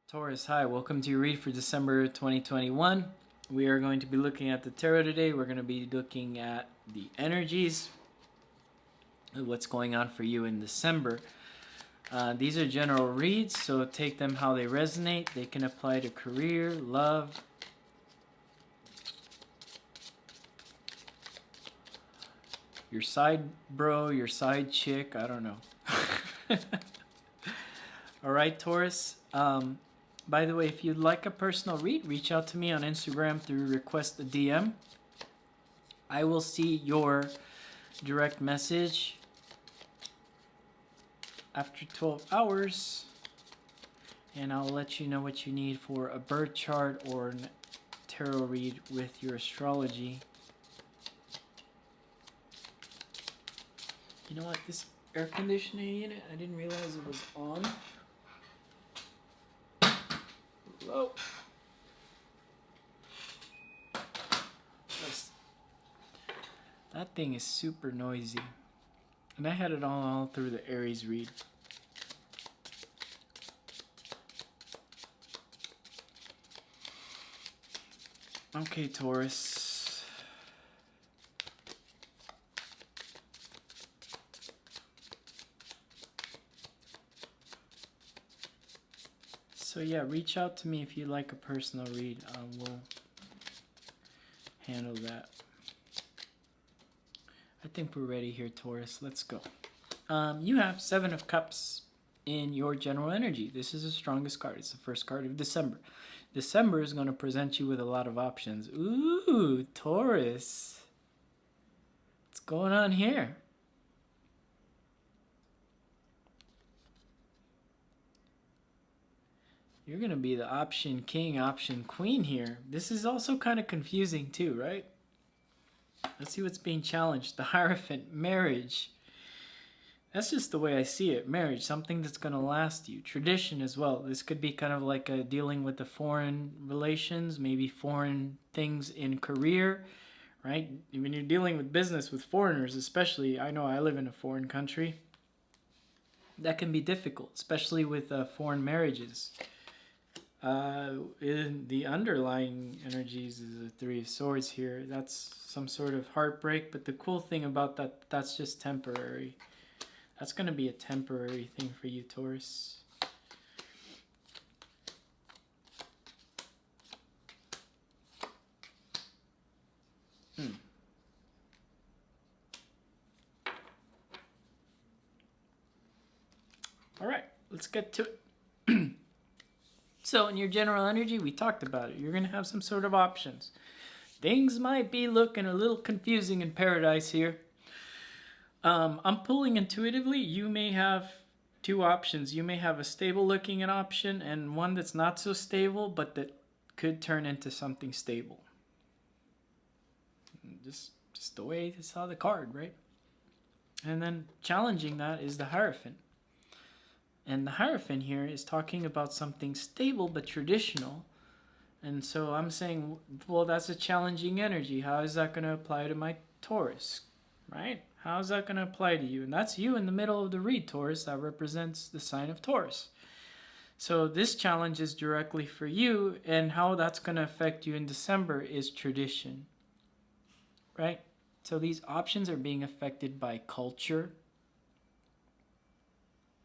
Taurus, hi, welcome to your read for December 2021. We are going to be looking at the tarot today. We're going to be looking at the energies, what's going on for you in December. These are general reads, so take them how they resonate. They can apply to career, love, your side bro, your side chick, I don't know. Alright, Taurus. By the way, if you'd like a personal read, reach out to me on Instagram through request a DM. I will see your direct message after 12 hours, and I'll let you know what you need for a birth chart or a tarot read with your astrology. You know what? This air conditioning unit, I didn't realize it was on. Hello. That thing is super noisy. And I had it all through the Aries read. Okay, Taurus. So yeah, reach out to me if you'd like a personal read. We'll handle that. I think we're ready here, Taurus. Let's go. You have Seven of Cups in your general energy. This is the strongest card. It's the first card of December. December is going to present you with a lot of options. Ooh, Taurus. What's going on here? You're going to be the option king, option queen here. This is also kind of confusing too, right? Let's see what's being challenged. The Hierophant, marriage. That's just the way I see it. Marriage, something that's going to last you. Tradition as well. This could be kind of like dealing with the foreign relations, maybe foreign things in career, right? When you're dealing with business with foreigners, especially, I know I live in a foreign country, that can be difficult, especially with foreign marriages. In the underlying energies is the Three of Swords here. That's some sort of heartbreak, but the cool thing about that, that's just temporary. That's going to be a temporary thing for you, Taurus. All right, let's get to it. So in your general energy, we talked about it. You're going to have some sort of options. Things might be looking a little confusing in paradise here. I'm pulling intuitively. You may have two options. You may have a stable looking option and one that's not so stable, but that could turn into something stable. Just the way I saw the card, right? And then challenging that is the Hierophant. And the Hierophant here is talking about something stable but traditional. And so I'm saying, well, that's a challenging energy. How is that going to apply to my Taurus, right? How is that going to apply to you? And that's you in the middle of the read, Taurus. That represents the sign of Taurus. So this challenge is directly for you, and how that's going to affect you in December is tradition, right? So these options are being affected by culture.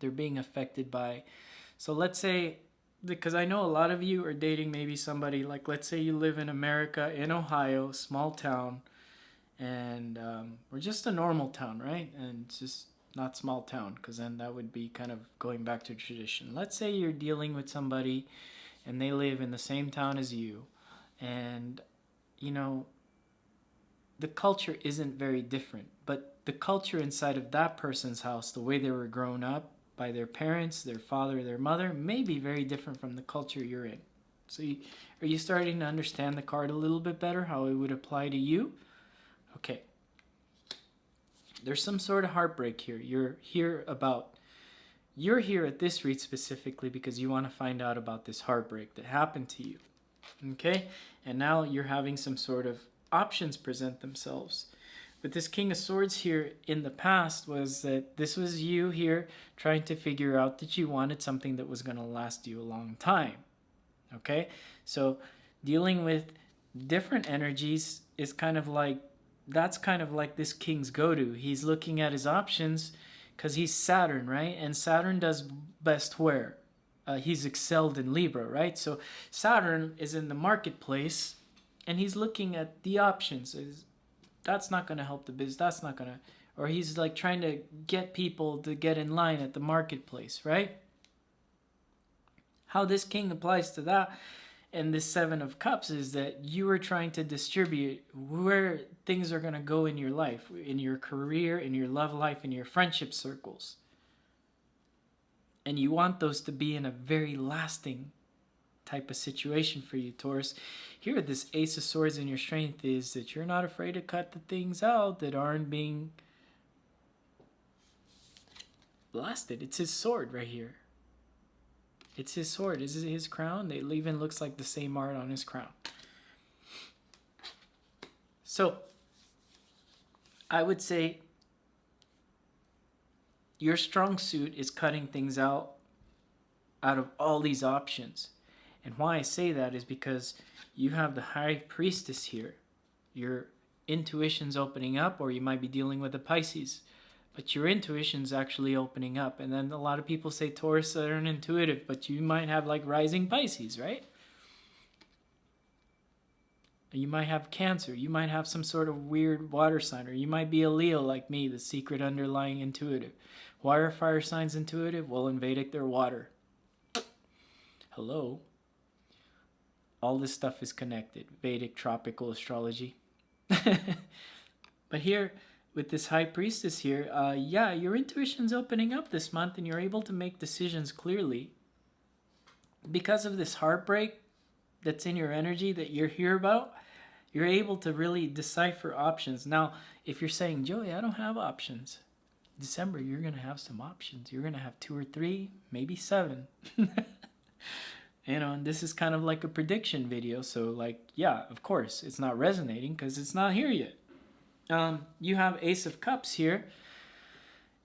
They're being affected by, so let's say, because I know a lot of you are dating maybe somebody, like let's say you live in America, in Ohio, small town, and or just a normal town, right? And it's just not small town, because then that would be kind of going back to tradition. Let's say you're dealing with somebody and they live in the same town as you, and you know, the culture isn't very different, but the culture inside of that person's house, the way they were grown up by their parents, their father, their mother, may be very different from the culture you're in. So are you starting to understand the card a little bit better, how it would apply to you? Okay. There's some sort of heartbreak here. You're here at this read specifically because you want to find out about this heartbreak that happened to you. Okay? And now you're having some sort of options present themselves. But this King of Swords here in the past was that this was you here trying to figure out that you wanted something that was going to last you a long time. Okay? So dealing with different energies is kind of like, that's kind of like this king's go-to. He's looking at his options because he's Saturn, right? And Saturn does best where? He's excelled in Libra, right? So Saturn is in the marketplace and he's looking at the options. That's not going to help the business. That's not going to, or he's like trying to get people to get in line at the marketplace, right? How this king applies to that and this Seven of Cups is that you are trying to distribute where things are going to go in your life, in your career, in your love life, in your friendship circles. And you want those to be in a very lasting type of situation for you, Taurus. Here, this Ace of Swords in your strength is that you're not afraid to cut the things out that aren't being blasted. It's his sword right here. It's his sword. This is his crown. It even looks like the same art on his crown. So, I would say your strong suit is cutting things out of all these options. And why I say that is because you have the High Priestess here. Your intuition's opening up, or you might be dealing with a Pisces. But your intuition's actually opening up. And then a lot of people say Taurus aren't intuitive, but you might have like rising Pisces, right? You might have Cancer. You might have some sort of weird water sign, or you might be a Leo like me, the secret underlying intuitive. Why are fire signs intuitive? Well, in Vedic, they're water. Hello. All this stuff is connected. Vedic, tropical astrology. But here, with this High Priestess here, yeah, your intuition's opening up this month and you're able to make decisions clearly. Because of this heartbreak that's in your energy that you're here about, you're able to really decipher options. Now, if you're saying, Joey, I don't have options. December, you're going to have some options. You're going to have 2 or 3, maybe 7. You know, and this is kind of like a prediction video. So, like, yeah, of course, it's not resonating because it's not here yet. You have Ace of Cups here.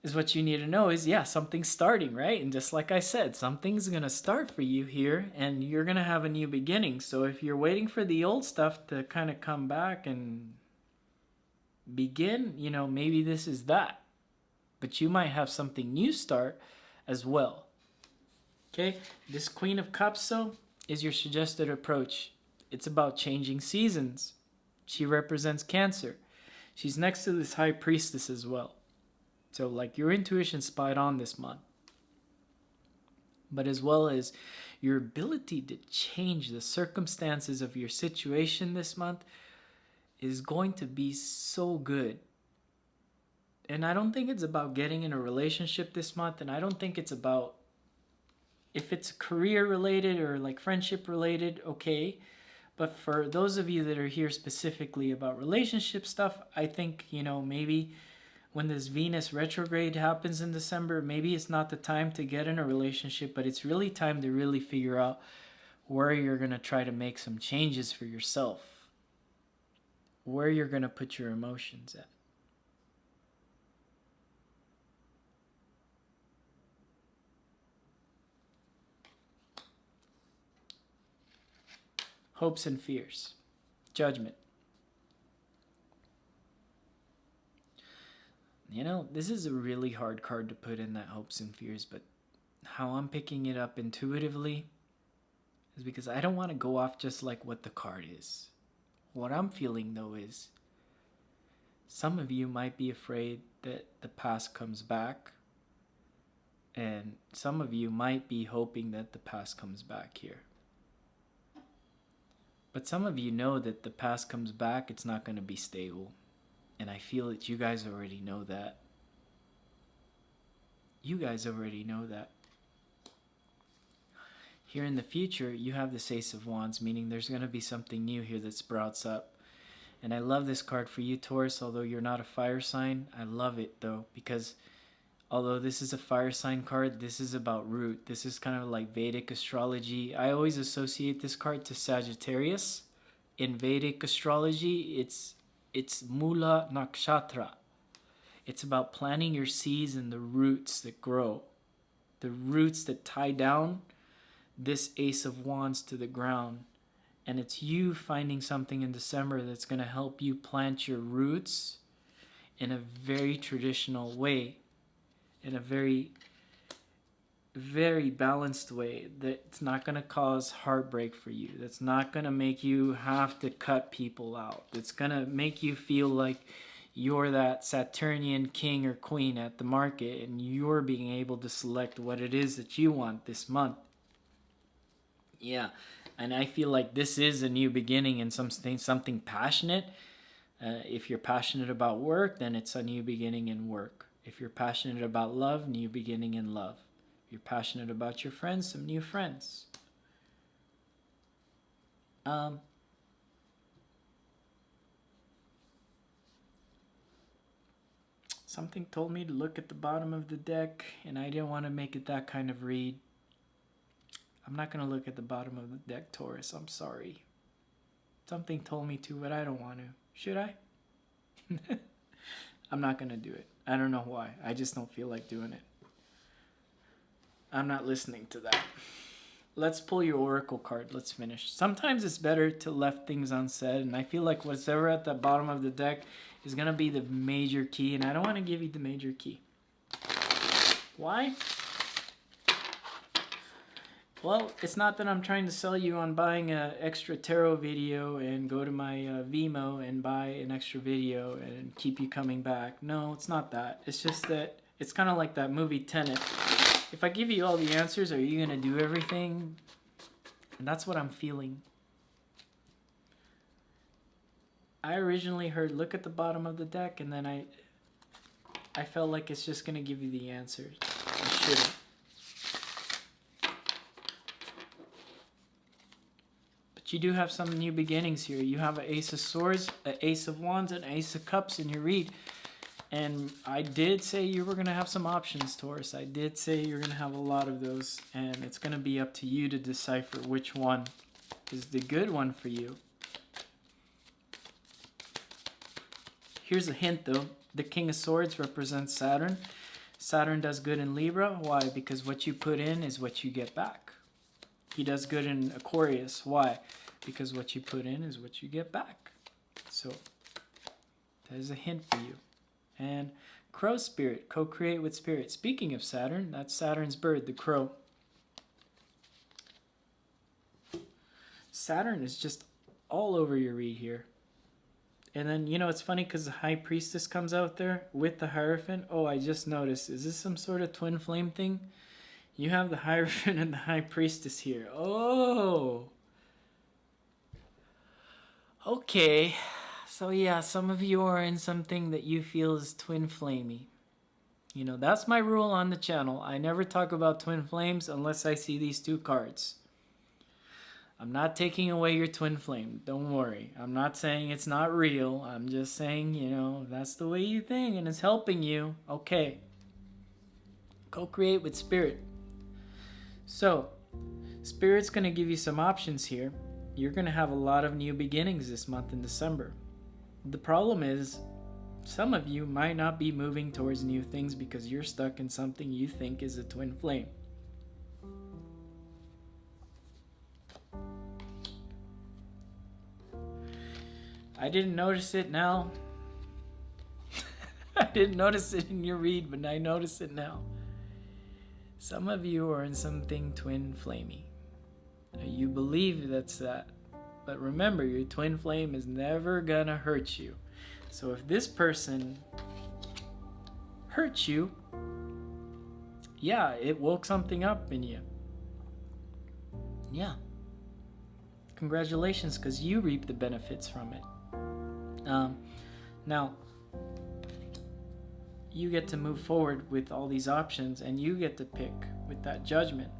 Is what you need to know is, yeah, something's starting, right? And just like I said, something's going to start for you here and you're going to have a new beginning. So if you're waiting for the old stuff to kind of come back and begin, you know, maybe this is that. But you might have something new start as well. Okay, this Queen of Cups, though, is your suggested approach. It's about changing seasons. She represents Cancer. She's next to this High Priestess as well. So, like, your intuition's spot on this month. But as well as your ability to change the circumstances of your situation this month is going to be so good. And I don't think it's about getting in a relationship this month, and I don't think it's about, if it's career related or like friendship related, okay. But for those of you that are here specifically about relationship stuff, I think, you know, maybe when this Venus retrograde happens in December, maybe it's not the time to get in a relationship, but it's really time to really figure out where you're going to try to make some changes for yourself, where you're going to put your emotions at. Hopes and fears. Judgment. You know, this is a really hard card to put in, that hopes and fears, but how I'm picking it up intuitively is because I don't want to go off just like what the card is. What I'm feeling, though, is some of you might be afraid that the past comes back, and some of you might be hoping that the past comes back here. But some of you know that the past comes back, it's not going to be stable. And I feel that you guys already know that. You guys already know that. Here in the future, you have this Ace of Wands, meaning there's going to be something new here that sprouts up. And I love this card for you, Taurus, although you're not a fire sign. I love it, though, because although this is a fire sign card, this is about root. This is kind of like Vedic astrology. I always associate this card to Sagittarius. In Vedic astrology, it's Mula Nakshatra. It's about planting your seeds and the roots that grow. The roots that tie down this Ace of Wands to the ground. And it's you finding something in December that's going to help you plant your roots in a very traditional way, in a very, very balanced way that's not going to cause heartbreak for you. That's not going to make you have to cut people out. That's going to make you feel like you're that Saturnian king or queen at the market and you're being able to select what it is that you want this month. Yeah, and I feel like this is a new beginning in something passionate. If you're passionate about work, then it's a new beginning in work. If you're passionate about love, new beginning in love. If you're passionate about your friends, some new friends. Something told me to look at the bottom of the deck, and I didn't want to make it that kind of read. I'm not going to look at the bottom of the deck, Taurus. I'm sorry. Something told me to, but I don't want to. Should I? I'm not going to do it. I don't know why. I just don't feel like doing it. I'm not listening to that. Let's pull your oracle card. Let's finish. Sometimes it's better to left things unsaid, and I feel like whatever at the bottom of the deck is going to be the major key, and I don't want to give you the major key. Why? Well, it's not that I'm trying to sell you on buying an extra tarot video and go to my Vimo and buy an extra video and keep you coming back. No, it's not that. It's just that it's kind of like that movie Tenet. If I give you all the answers, are you going to do everything? And that's what I'm feeling. I originally heard look at the bottom of the deck, and then I felt like it's just going to give you the answers. It shouldn't. You do have some new beginnings here. You have an Ace of Swords, an Ace of Wands, and an Ace of Cups in your read. And I did say you were going to have some options, Taurus. I did say you're going to have a lot of those. And it's going to be up to you to decipher which one is the good one for you. Here's a hint, though. The King of Swords represents Saturn. Saturn does good in Libra. Why? Because what you put in is what you get back. He does good in Aquarius. Why? Because what you put in is what you get back. So, that is a hint for you. And Crow Spirit, co-create with Spirit. Speaking of Saturn, that's Saturn's bird, the crow. Saturn is just all over your read here. And then, you know, it's funny because the High Priestess comes out there with the Hierophant. Oh, I just noticed. Is this some sort of twin flame thing? You have the Hierophant and the High Priestess here. Oh. Okay. So yeah, some of you are in something that you feel is twin flamey. You know, that's my rule on the channel. I never talk about twin flames unless I see these two cards. I'm not taking away your twin flame. Don't worry. I'm not saying it's not real. I'm just saying, you know, that's the way you think and it's helping you. Okay. Co-create with Spirit. So, Spirit's going to give you some options here. You're going to have a lot of new beginnings this month in December. The problem is, some of you might not be moving towards new things because you're stuck in something you think is a twin flame. I didn't notice it now. I didn't notice it in your read, but I notice it now. Some of you are in something twin flamey. You believe that's that. But remember, your twin flame is never gonna hurt you. So if this person hurts you, yeah, it woke something up in you. Yeah. Congratulations, because you reap the benefits from it. Now, you get to move forward with all these options, and you get to pick with that Judgment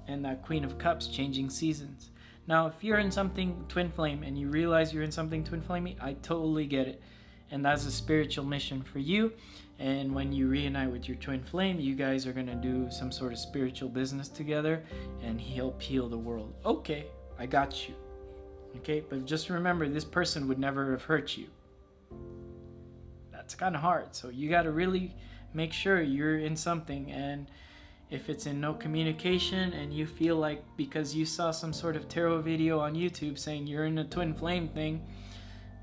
and that Queen of Cups changing seasons. Now, if you're in something twin flame and you realize you're in something twin flamey, I totally get it. And that's a spiritual mission for you. And when you reunite with your twin flame, you guys are going to do some sort of spiritual business together and help heal the world. Okay, I got you. Okay, but just remember, this person would never have hurt you. That's kind of hard. So you got to really make sure you're in something. And If it's in no communication and you feel like because you saw some sort of tarot video on YouTube saying you're in a twin flame thing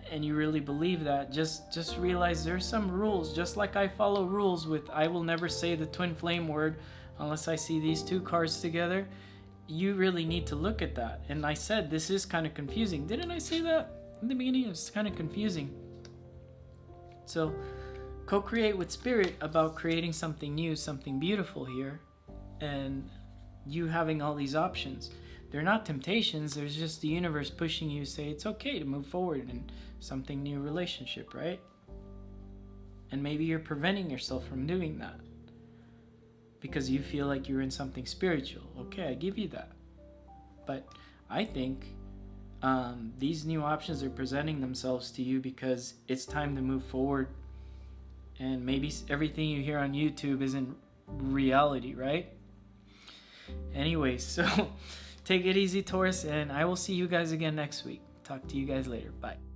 and you really believe that, just realize there's some rules. Just like I follow rules with I will never say the twin flame word unless I see these two cards together. You really need to look at that. And I said this is kind of confusing. Didn't I say that in the beginning? It's kind of confusing. So co-create with spirit about creating something new, something beautiful here, and you having all these options. They're not temptations, there's just the universe pushing you to say it's okay to move forward in something new relationship, right? And maybe you're preventing yourself from doing that because you feel like you're in something spiritual. Okay, I give you that. But I think these new options are presenting themselves to you because it's time to move forward. And maybe everything you hear on YouTube isn't reality, right? Anyways, so take it easy, Taurus, and I will see you guys again next week. Talk to you guys later. Bye.